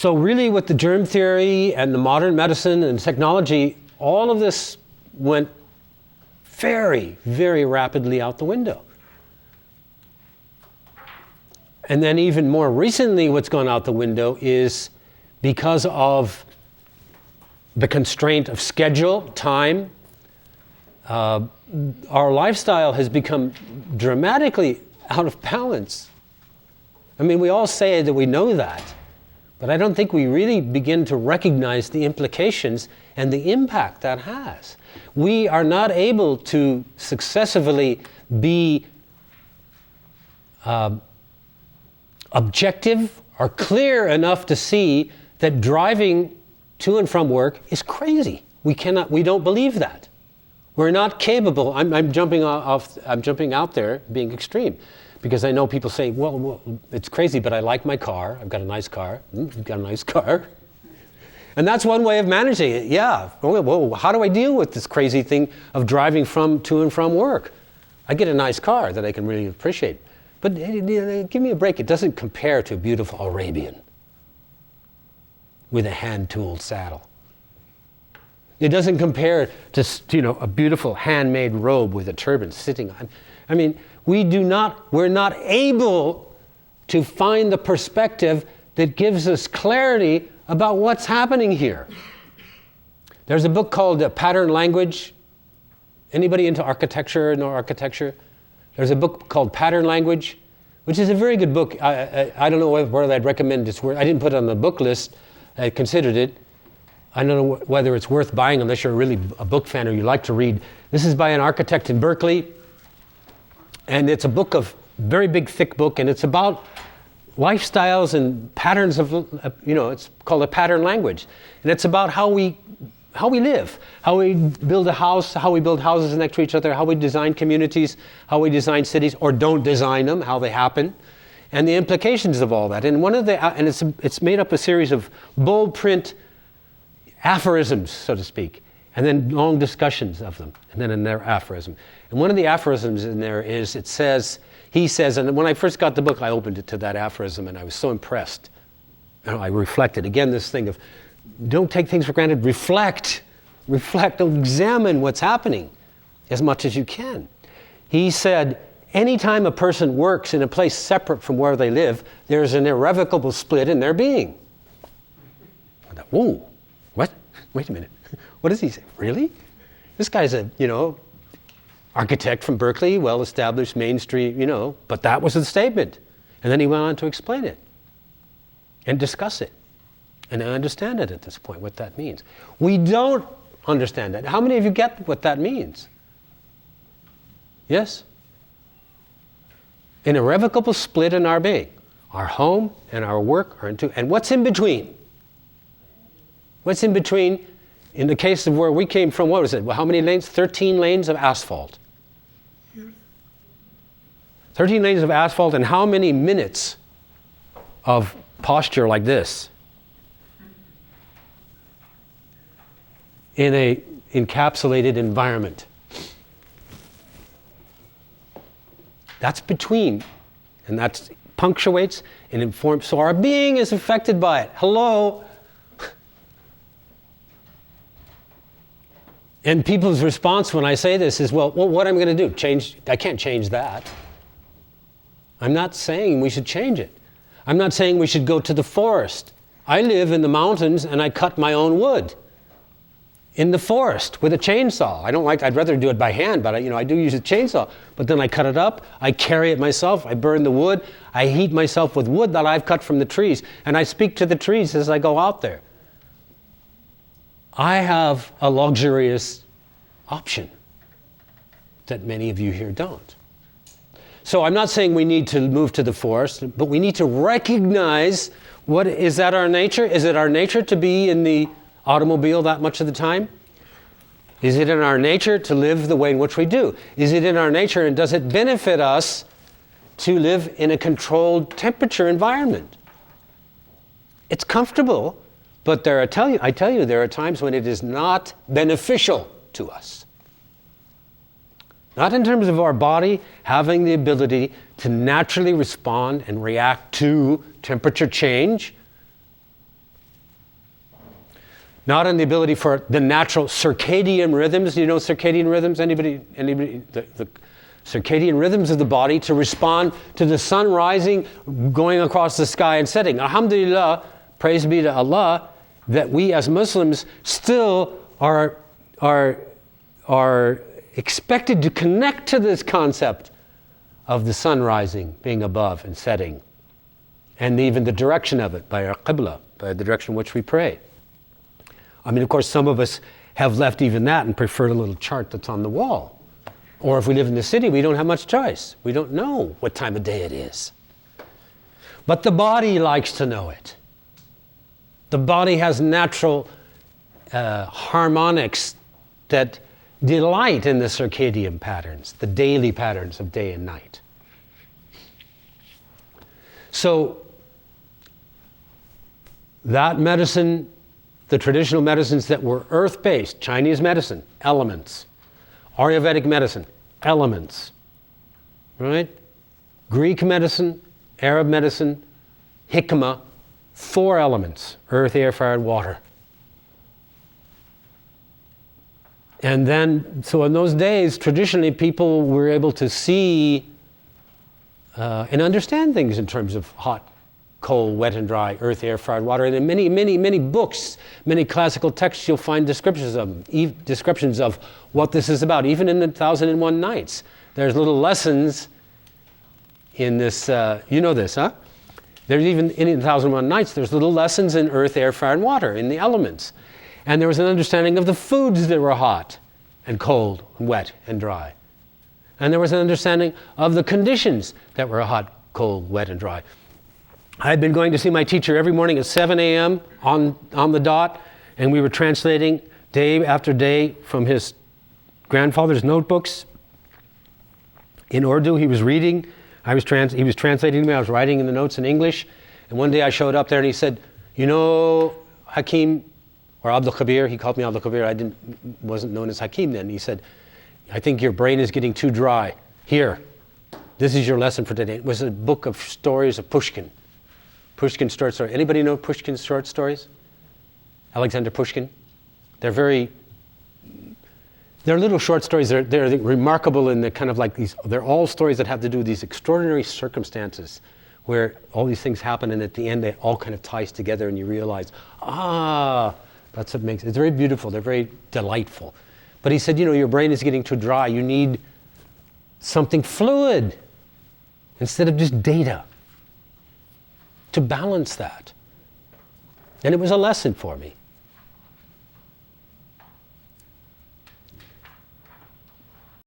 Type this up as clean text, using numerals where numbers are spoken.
So really with the germ theory and the modern medicine and technology, all of this went very, very rapidly out the window. And then even more recently, what's gone out the window is because of the constraint of schedule, time, our lifestyle has become dramatically out of balance. I mean, we all say that we know that, but I don't think we really begin to recognize the implications and the impact that has. We are not able to successfully be objective or clear enough to see that driving to and from work is crazy. We don't believe that. We're not capable. I'm jumping out there being extreme, because I know people say, well, it's crazy, but I like my car. I've got a nice car. You've got a nice car. And that's one way of managing it. Yeah. Well, how do I deal with this crazy thing of driving to and from work? I get a nice car that I can really appreciate. But give me a break. It doesn't compare to a beautiful Arabian with a hand-tooled saddle. It doesn't compare to a beautiful handmade robe with a turban sitting on. I mean, we're not able to find the perspective that gives us clarity about what's happening here. There's a book called Pattern Language. Anybody into architecture, know architecture? There's a book called Pattern Language, which is a very good book. I don't know whether I'd recommend it. I didn't put it on the book list. I considered it. I don't know whether it's worth buying unless you're really a book fan or you like to read. This is by an architect in Berkeley. And it's a very big, thick book, and it's about lifestyles and patterns of, it's called a pattern language. And it's about how we live, how we build a house, how we build houses next to each other, how we design communities, how we design cities, or don't design them, how they happen, and the implications of all that. And it's made up a series of bold print aphorisms, so to speak, and then long discussions of them, and then another aphorism. And one of the aphorisms in there is, he says, and when I first got the book, I opened it to that aphorism, and I was so impressed. I reflected. Again, this thing of, don't take things for granted, reflect, examine what's happening as much as you can. He said, anytime a person works in a place separate from where they live, there's an irrevocable split in their being. I thought, whoa, what? Wait a minute. What does he say? Really? This guy's a, architect from Berkeley, well-established, Main Street, but that was the statement. And then he went on to explain it and discuss it. And I understand it at this point, what that means. We don't understand that. How many of you get what that means? Yes? An irrevocable split in our being. Our home and our work are into, and what's in between? What's in between? In the case of where we came from, what was it? Well, how many lanes? 13 lanes of asphalt. 13 lanes of asphalt, and how many minutes of posture like this in a encapsulated environment? That's between, and that punctuates and informs. So our being is affected by it. Hello? And people's response when I say this is, well, what am I going to do? I can't change that. I'm not saying we should change it. I'm not saying we should go to the forest. I live in the mountains and I cut my own wood in the forest with a chainsaw. I'd rather do it by hand, but I do use a chainsaw. But then I cut it up, I carry it myself, I burn the wood, I heat myself with wood that I've cut from the trees, and I speak to the trees as I go out there. I have a luxurious option that many of you here don't. So I'm not saying we need to move to the forest, but we need to recognize is that our nature? Is it our nature to be in the automobile that much of the time? Is it in our nature to live the way in which we do? Is it in our nature, and does it benefit us to live in a controlled temperature environment? It's comfortable, but I tell you, there are times when it is not beneficial to us. Not in terms of our body having the ability to naturally respond and react to temperature change, not in the ability for the natural circadian rhythms. Do you know circadian rhythms? Anybody? The circadian rhythms of the body to respond to the sun rising, going across the sky and setting. Alhamdulillah, praise be to Allah, that we as Muslims still are expected to connect to this concept of the sun rising, being above and setting, and even the direction of it by our qibla, by the direction in which we pray. I mean, of course, some of us have left even that and preferred a little chart that's on the wall. Or if we live in the city, we don't have much choice. We don't know what time of day it is. But the body likes to know it. The body has natural harmonics that delight in the circadian patterns, the daily patterns of day and night. So that medicine, the traditional medicines that were earth-based, Chinese medicine, elements. Ayurvedic medicine, elements. Right? Greek medicine, Arab medicine, hikmah, 4 elements: earth, air, fire, and water. And then, so in those days, traditionally people were able to see and understand things in terms of hot, cold, wet and dry, earth, air, fire, and water. And in many, many, many books, many classical texts, you'll find descriptions of what this is about. Even in the 1001 Nights, there's little lessons in this, you know this, huh? There's even, in the 1001 Nights, there's little lessons in earth, air, fire, and water, in the elements. And there was an understanding of the foods that were hot and cold and wet and dry. And there was an understanding of the conditions that were hot, cold, wet, and dry. I had been going to see my teacher every morning at 7 a.m. on the dot, and we were translating day after day from his grandfather's notebooks. In Urdu, he was reading. He was translating to me. I was writing in the notes in English. And one day I showed up there and he said, you know, Hakim, or Abdul Khabir, he called me Abdul Khabir. I wasn't known as Hakim then. He said, I think your brain is getting too dry. Here, this is your lesson for today. It was a book of stories of Pushkin. Pushkin short stories. Anybody know Pushkin's short stories? Alexander Pushkin? They're little short stories. They're remarkable in the kind of like these, they're all stories that have to do with these extraordinary circumstances where all these things happen and at the end it all kind of ties together and you realize, that's what makes it. It's very beautiful. They're very delightful. But he said, you know, your brain is getting too dry. You need something fluid instead of just data to balance that. And it was a lesson for me.